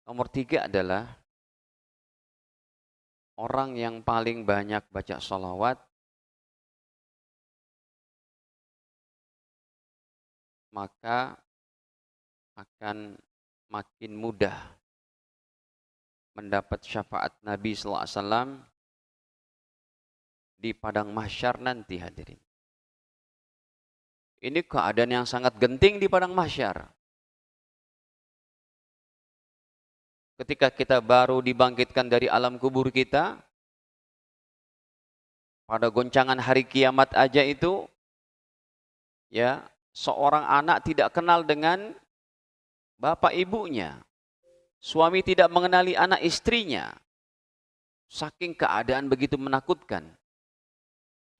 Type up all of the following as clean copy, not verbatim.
Nomor 3 adalah orang yang paling banyak baca sholawat, maka akan makin mudah mendapat syafaat Nabi sallallahu alaihi wasallam di padang mahsyar nanti, hadirin. Ini keadaan yang sangat genting di padang mahsyar. Ketika kita baru dibangkitkan dari alam kubur kita, pada goncangan hari kiamat aja itu, ya, seorang anak tidak kenal dengan bapak ibunya. Suami tidak mengenali anak istrinya. Saking keadaan begitu menakutkan.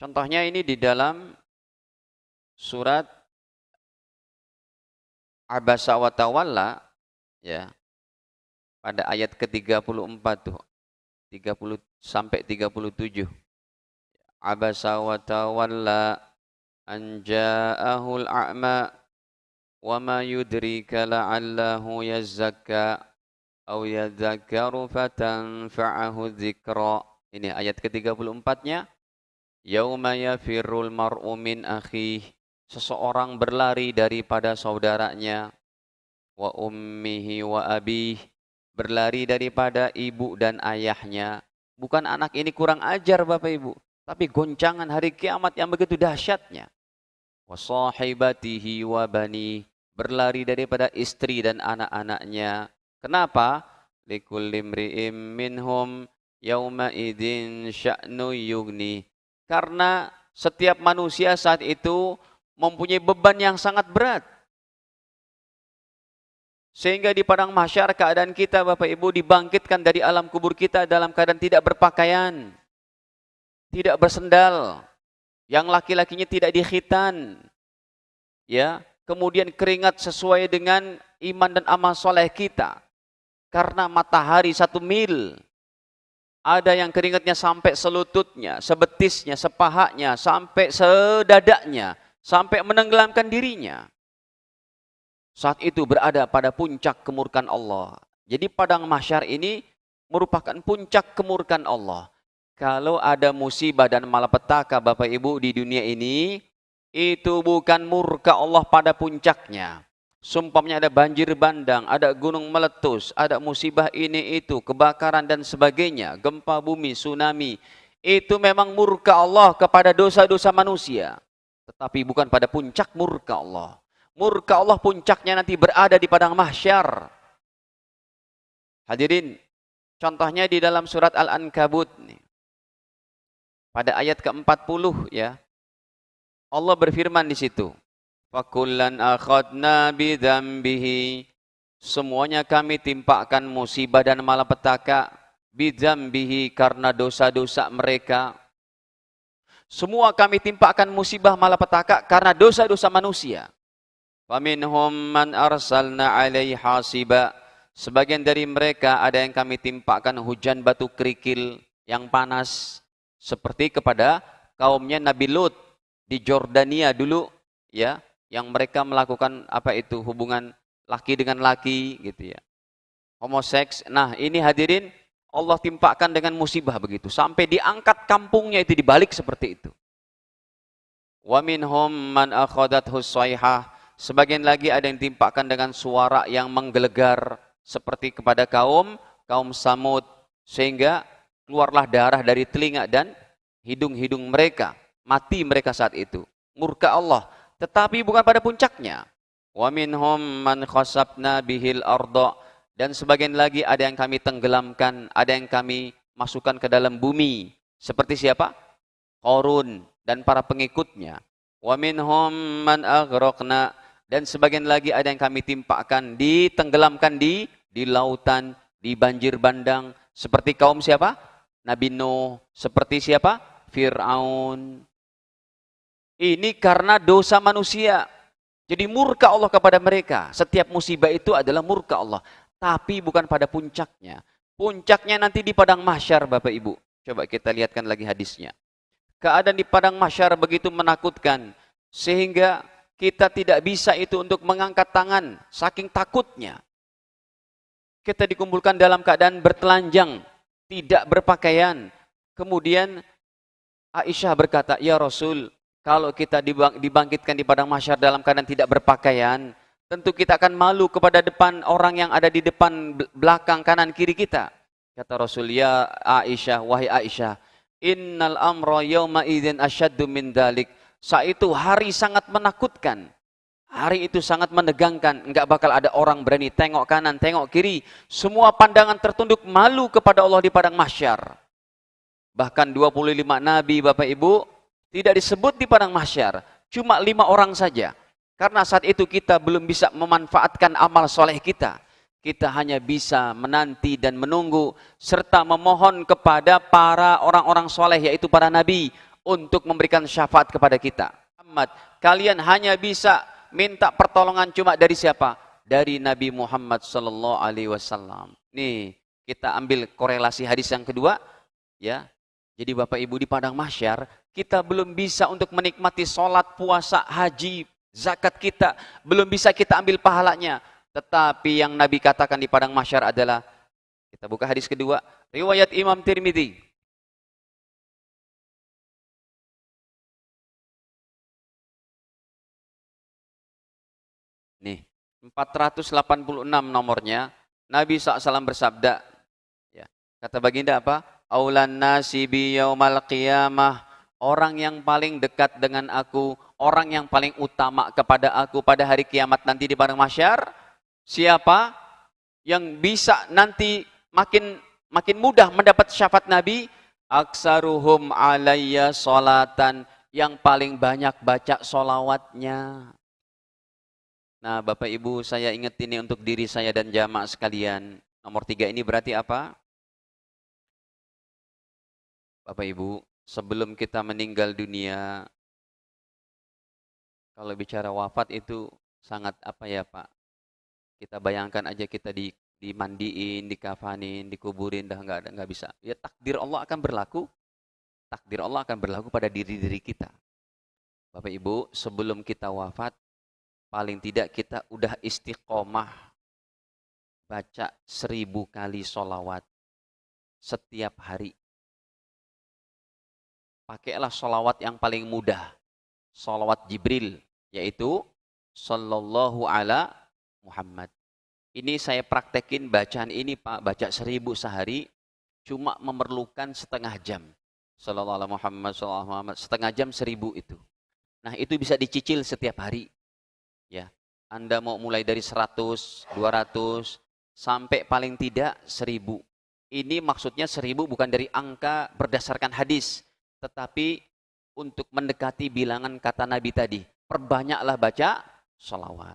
Contohnya ini di dalam surat Abasa wa Tawalla, ya, pada ayat ke-34 tuh, 30 sampai 37. Abasa wa tawalla an ja'ahul a'ma wa ma yudrika la'allahu yazakka aw yadzakkaru fatanfa'ahu dzikra. Ini ayat ke-34-nya. Yauma yafirrul mar'u min akhih. Seseorang berlari daripada saudaranya. Wa ummihi wa abih. Berlari daripada ibu dan ayahnya. Bukan anak ini kurang ajar Bapak Ibu, tapi goncangan hari kiamat yang begitu dahsyatnya. Wa sahibatihi wa bani. Berlari daripada istri dan anak-anaknya. Kenapa? Likulli imri'im minhum yauma idzin sya'nu yughni. Karena setiap manusia saat itu mempunyai beban yang sangat berat. Sehingga di padang mahsyar keadaan kita Bapak Ibu dibangkitkan dari alam kubur kita dalam keadaan tidak berpakaian, tidak bersendal, yang laki-lakinya tidak dikhitan, ya, kemudian keringat sesuai dengan iman dan amal soleh kita. Karena matahari 1 mil, ada yang keringatnya sampai selututnya, sebetisnya, sepahanya, sampai sedadaknya, sampai menenggelamkan dirinya. Saat itu berada pada puncak kemurkaan Allah. Jadi padang mahsyar ini merupakan puncak kemurkaan Allah. Kalau ada musibah dan malapetaka Bapak Ibu di dunia ini, itu bukan murka Allah pada puncaknya. Sumpamanya ada banjir bandang, ada gunung meletus, ada musibah ini itu, kebakaran dan sebagainya, gempa bumi, tsunami. Itu memang murka Allah kepada dosa-dosa manusia. Tetapi bukan pada puncak murka Allah. Murka Allah puncaknya nanti berada di padang mahsyar. Hadirin, contohnya di dalam surat Al-Ankabut nih. Pada ayat ke-40 ya. Allah berfirman di situ. Fakullan akhadna bidzambihi. Semuanya kami timpakan musibah dan malapetaka bidzambihi karena dosa-dosa mereka. Semua kami timpakan musibah malapetaka karena dosa-dosa manusia. Faminhum man arsalna alaihi hasiba. Sebagian dari mereka ada yang kami timpakan hujan batu kerikil yang panas seperti kepada kaumnya Nabi Lut di Jordania dulu, ya, yang mereka melakukan apa itu hubungan laki dengan laki gitu ya. Homoseks. Nah, ini hadirin Allah timpakan dengan musibah begitu sampai diangkat kampungnya itu dibalik seperti itu. Wa minhum man akhadathu sayhah. Sebagian lagi ada yang timpakan dengan suara yang menggelegar seperti kepada kaum Samud, sehingga keluarlah darah dari telinga dan hidung-hidung mereka, mati mereka saat itu. Murka Allah, tetapi bukan pada puncaknya. Wa minhum man khasabna bihil arda. Dan sebagian lagi ada yang kami tenggelamkan, ada yang kami masukkan ke dalam bumi. Seperti siapa? Qarun dan para pengikutnya. Wa minhum man aghraqna. Dan sebagian lagi ada yang kami timpakan, ditenggelamkan di lautan, di banjir bandang. Seperti kaum siapa? Nabi Nuh. Seperti siapa? Fir'aun. Ini karena dosa manusia. Jadi murka Allah kepada mereka. Setiap musibah itu adalah murka Allah. Tapi bukan pada puncaknya. Puncaknya nanti di padang mahsyar Bapak Ibu. Coba kita lihatkan lagi hadisnya. Keadaan di padang mahsyar begitu menakutkan. Sehingga kita tidak bisa itu untuk mengangkat tangan. Saking takutnya. Kita dikumpulkan dalam keadaan bertelanjang, tidak berpakaian. Kemudian Aisyah berkata, ya Rasul, kalau kita dibangkitkan di padang mahsyar dalam keadaan tidak berpakaian, tentu kita akan malu kepada depan orang yang ada di depan, belakang, kanan, kiri kita. Kata Rasul, ya Aisyah, wahai Aisyah, innal amra yawma idzin asyaddu min dzalik. Saat itu hari sangat menakutkan. Hari itu sangat menegangkan, enggak bakal ada orang berani tengok kanan, tengok kiri. Semua pandangan tertunduk malu kepada Allah di padang mahsyar. Bahkan 25 nabi Bapak Ibu tidak disebut di padang mahsyar, cuma 5 orang saja. Karena saat itu kita belum bisa memanfaatkan amal soleh kita. Kita hanya bisa menanti dan menunggu serta memohon kepada para orang-orang soleh, yaitu para nabi, untuk memberikan syafaat kepada kita. Muhammad, kalian hanya bisa minta pertolongan cuma dari siapa? Dari Nabi Muhammad sallallahu alaihi wasallam. Nih, kita ambil korelasi hadis yang kedua, ya. Jadi Bapak Ibu, di padang mahsyar kita belum bisa untuk menikmati sholat, puasa, haji, zakat kita, belum bisa kita ambil pahalanya. Tetapi yang Nabi katakan di padang mahsyar adalah, kita buka hadis kedua, riwayat Imam Tirmidzi. Nih, 486 nomornya, Nabi SAW bersabda, ya, kata baginda apa? Aulan nasi bi yaumal qiyamah, orang yang paling dekat dengan aku, orang yang paling utama kepada aku pada hari kiamat nanti di padang mahsyar, siapa? Yang bisa nanti makin mudah mendapat syafaat Nabi, aksaruhum alayya sholatan, yang paling banyak baca sholawatnya. Nah, Bapak Ibu, saya ingat ini untuk diri saya dan jamaah sekalian. Nomor 3 ini berarti apa? Bapak Ibu, sebelum kita meninggal dunia, kalau bicara wafat itu sangat apa ya Pak? Kita bayangkan aja kita dimandiin, dikafanin, dikuburin, dah nggak bisa. Ya takdir Allah akan berlaku. Takdir Allah akan berlaku pada diri-diri kita. Bapak Ibu, sebelum kita wafat, paling tidak kita udah istiqomah baca 1000 kali sholawat setiap hari. Pakailah sholawat yang paling mudah, sholawat Jibril, yaitu sallallahu ala Muhammad. Ini saya praktekin bacaan ini Pak, baca 1000 sehari, cuma memerlukan setengah jam. Sallallahu ala Muhammad, sallallahu ala Muhammad, setengah jam 1000 itu. Nah itu bisa dicicil setiap hari. Ya, Anda mau mulai dari 100, 200, sampai paling tidak 1000. Ini maksudnya 1000 bukan dari angka berdasarkan hadis, tetapi untuk mendekati bilangan kata Nabi tadi. Perbanyaklah baca sholawat.